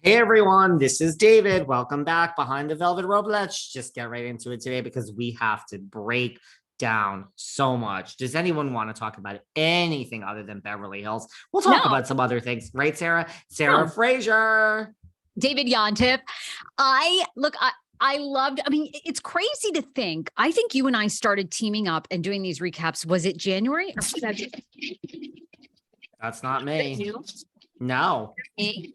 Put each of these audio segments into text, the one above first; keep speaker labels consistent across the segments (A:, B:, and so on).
A: Hey everyone, this is David. Welcome back behind the velvet rope. Let's just get right into it today because we have to break down so much. Does anyone want to talk about anything other than Beverly Hills? We'll talk
B: No,
A: about some other things, right, Sarah? Sarah
B: no.
A: Fraser.
B: David Yontef. I loved, it's crazy to think. I think you and I started teaming up and doing these recaps. Was it January or was that
A: That's not me.
B: you?
A: No.
B: Me?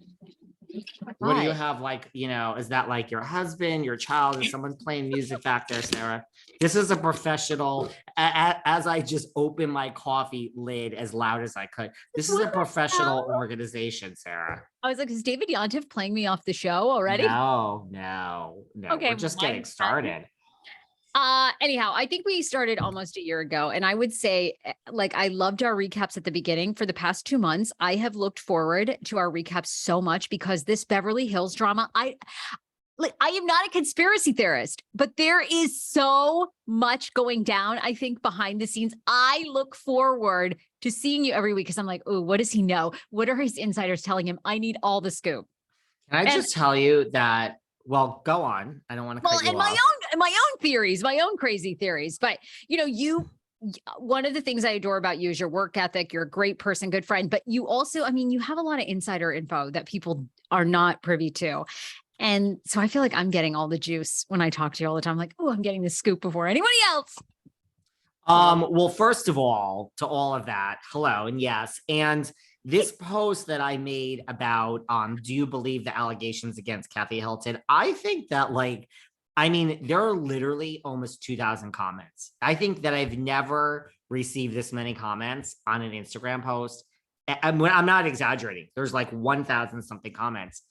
A: What do you
B: Right.
A: have is that like your husband, your child? Is someone playing music back there, Sarah? This is a professional, as I just opened my coffee lid as loud as I could. This is a professional organization, Sarah.
B: I was like, is David Yontef playing me off the show already?
A: No.
B: Okay,
A: We're just getting
B: mine's
A: started.
B: anyhow, I think we started almost a year ago, and I would say, I loved our recaps at the beginning. For the past 2 months, I have looked forward to our recaps so much because this Beverly Hills drama, I am not a conspiracy theorist, but there is so much going down, I think, behind the scenes. I look forward to seeing you every week because I'm like, oh, what does he know? What are his insiders telling him? I need all the scoop.
A: Can I
B: And
A: just tell you that? Well, go on. I don't want to
B: well,
A: cut you
B: and
A: off.
B: my own theories, my own crazy theories. But one of the things I adore about you is your work ethic. You're a great person, good friend, but you also, you have a lot of insider info that people are not privy to. And so I feel like I'm getting all the juice when I talk to you all the time. I'm like, oh, I'm getting the scoop before anybody else.
A: Well, first of all, to all of that, hello and yes. And this post that I made about do you believe the allegations against Kathy Hilton? I think that there are literally almost 2,000 comments. I think that I've never received this many comments on an Instagram post. I'm not exaggerating. There's like 1,000 something comments.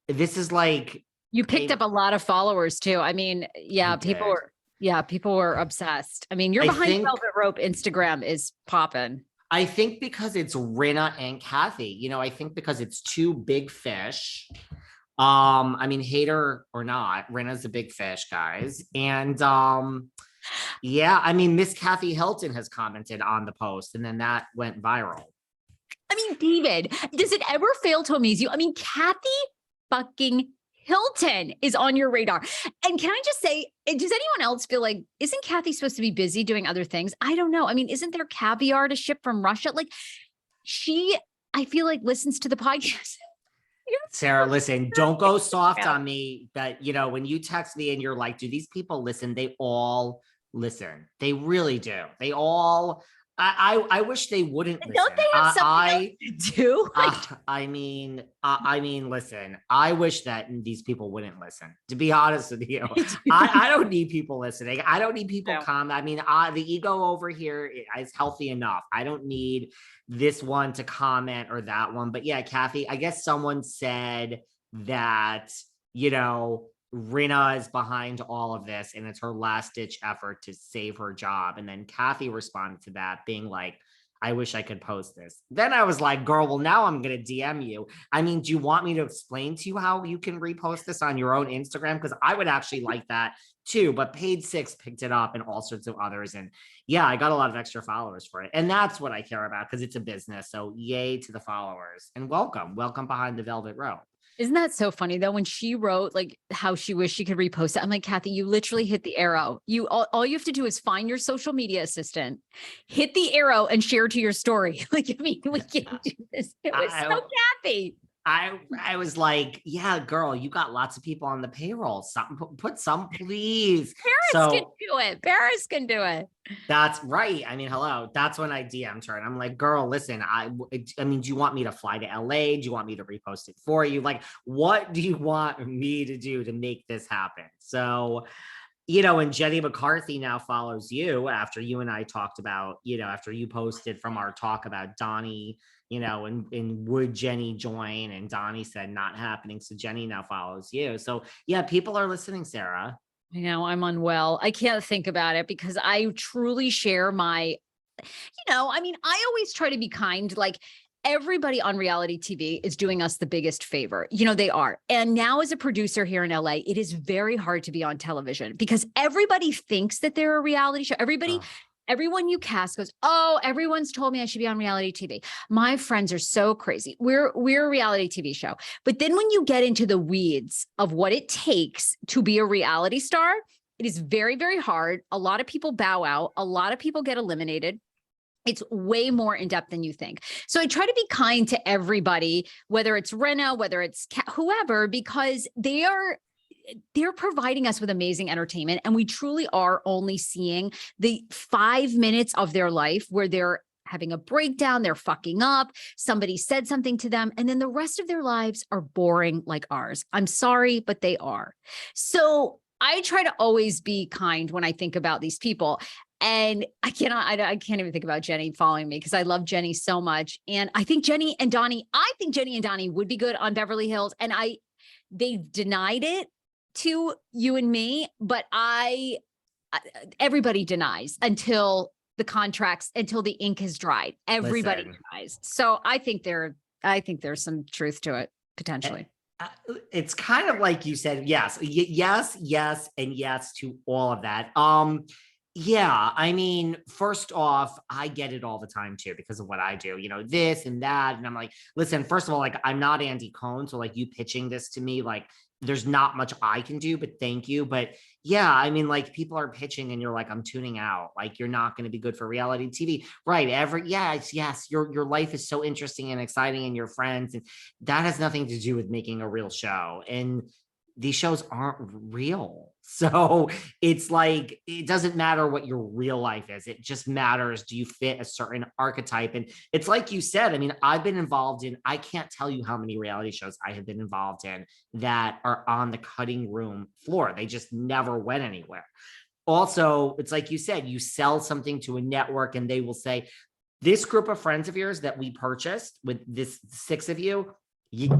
A: This is like
B: You picked up a lot of followers too. People were obsessed. You're
A: I
B: behind
A: think
B: Velvet Rope. Instagram is popping.
A: I think because it's Rinna and Kathy, I think because it's two big fish. Hater or not, Rinna's a big fish, guys. And Miss Kathy Hilton has commented on the post, and then that went viral.
B: David, does it ever fail to amaze you? Kathy fucking Hilton is on your radar. And can I just say, does anyone else feel like, isn't Kathy supposed to be busy doing other things? I don't know. Isn't there caviar to ship from Russia? I feel like listens to the podcast.
A: Sarah, listen, don't go soft on me. But, when you text me and you're like, do these people listen? They all listen. They really do. They all, I wish they wouldn't listen.
B: Don't they have something else to do?
A: Listen, I wish that these people wouldn't listen. To be honest with you, I don't need people listening. I don't need people comment. The ego over here is healthy enough. I don't need this one to comment or that one. But yeah, Kathy, I guess someone said that, Rinna is behind all of this and it's her last ditch effort to save her job. And then Kathy responded to that being like, I wish I could post this. Then I was like, girl, well, now I'm going to DM you. Do you want me to explain to you how you can repost this on your own Instagram? Because I would actually like that too. But Page Six picked it up and all sorts of others. And yeah, I got a lot of extra followers for it. And that's what I care about because it's a business. So yay to the followers and welcome behind the velvet rope.
B: Isn't that so funny though? When she wrote how she wished she could repost it, I'm like, Kathy, you literally hit the arrow. All you have to do is find your social media assistant, hit the arrow and share to your story. We can do this. It was so Kathy.
A: I was like, yeah, girl, you got lots of people on the payroll. Put some, please.
B: Paris can do it. Paris can do it.
A: That's right. Hello. That's when I DM'd her and I'm like, girl, listen, do you want me to fly to LA? Do you want me to repost it for you? What do you want me to do to make this happen? So, and Jenny McCarthy now follows you after you and I talked about, after you posted from our talk about Donnie, and would Jenny join? And Donnie said not happening. So Jenny now follows you. So yeah, people are listening, Sarah.
B: I know I'm unwell. I can't think about it because I truly share I always try to be kind. Everybody on reality TV is doing us the biggest favor. They are. And now as a producer here in LA, it is very hard to be on television because everybody thinks that they're a reality show. Everybody everyone you cast goes, oh, everyone's told me I should be on reality TV. My friends are so crazy. We're a reality TV show. But then when you get into the weeds of what it takes to be a reality star, it is very, very hard. A lot of people bow out. A lot of people get eliminated. It's way more in depth than you think. So I try to be kind to everybody, whether it's Rinna, whether it's whoever, because they're providing us with amazing entertainment. And we truly are only seeing the 5 minutes of their life where they're having a breakdown, they're fucking up, somebody said something to them, and then the rest of their lives are boring like ours. I'm sorry, but they are. So I try to always be kind when I think about these people. And I can't even think about Jenny following me because I love Jenny so much. And I think Jenny and Donnie would be good on Beverly Hills. And they denied it to you and me, but everybody denies until the ink has dried. Everybody denies. So I think there's some truth to it potentially.
A: It's kind of like you said, yes, and yes to all of that. Yeah, I mean, first off, I get it all the time too, because of what I do, this and that. And I'm like, listen, first of all, like, I'm not Andy Cohen. So like you pitching this to me, like, there's not much I can do, but thank you. But yeah, I mean, like, people are pitching and you're like, I'm tuning out. Like, you're not going to be good for reality TV. Right. Yes. Your life is so interesting and exciting and your friends. And that has nothing to do with making a real show. And these shows aren't real. So it's like, it doesn't matter what your real life is. It just matters, do you fit a certain archetype? And it's like you said, I mean, I've been involved in, I can't tell you how many reality shows I have been involved in that are on the cutting room floor. They just never went anywhere. Also, it's like you said, you sell something to a network and they will say, this group of friends of yours that we purchased with this 6 of you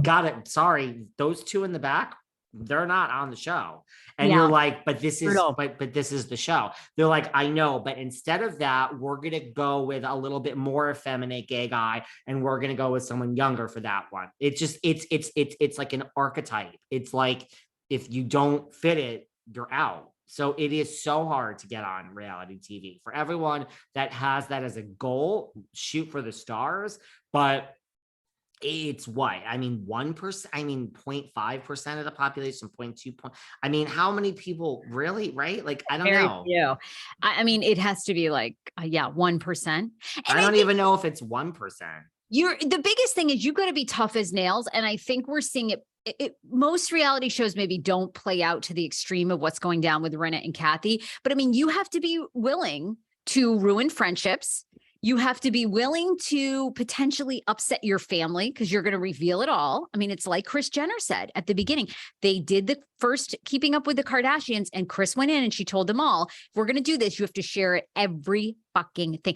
A: got it. Sorry, those 2 in the back, they're not on the show. And you're like, but this is, but this is the show. They're like, I know, but instead of that, we're going to go with a little bit more effeminate gay guy. And we're going to go with someone younger for that one. It's just, it's like an archetype. It's like, if you don't fit it, you're out. So it is so hard to get on reality TV. For everyone that has that as a goal, shoot for the stars. But it's what? I mean, 1%, I mean, 0.5% of the population, 0.2. I mean, how many people really, right? Like, I don't know.
B: Yeah. I mean, it has to be like, 1%. And
A: I don't even know if it's 1%.
B: The biggest thing is you got to be tough as nails. And I think we're seeing it. Most reality shows maybe don't play out to the extreme of what's going down with Rinna and Kathy. But I mean, you have to be willing to ruin friendships. You have to be willing to potentially upset your family because you're going to reveal it all. I mean, it's like Kris Jenner said at the beginning. They did the first Keeping Up with the Kardashians and Kris went in and she told them all, if we're going to do this, you have to share it every fucking thing.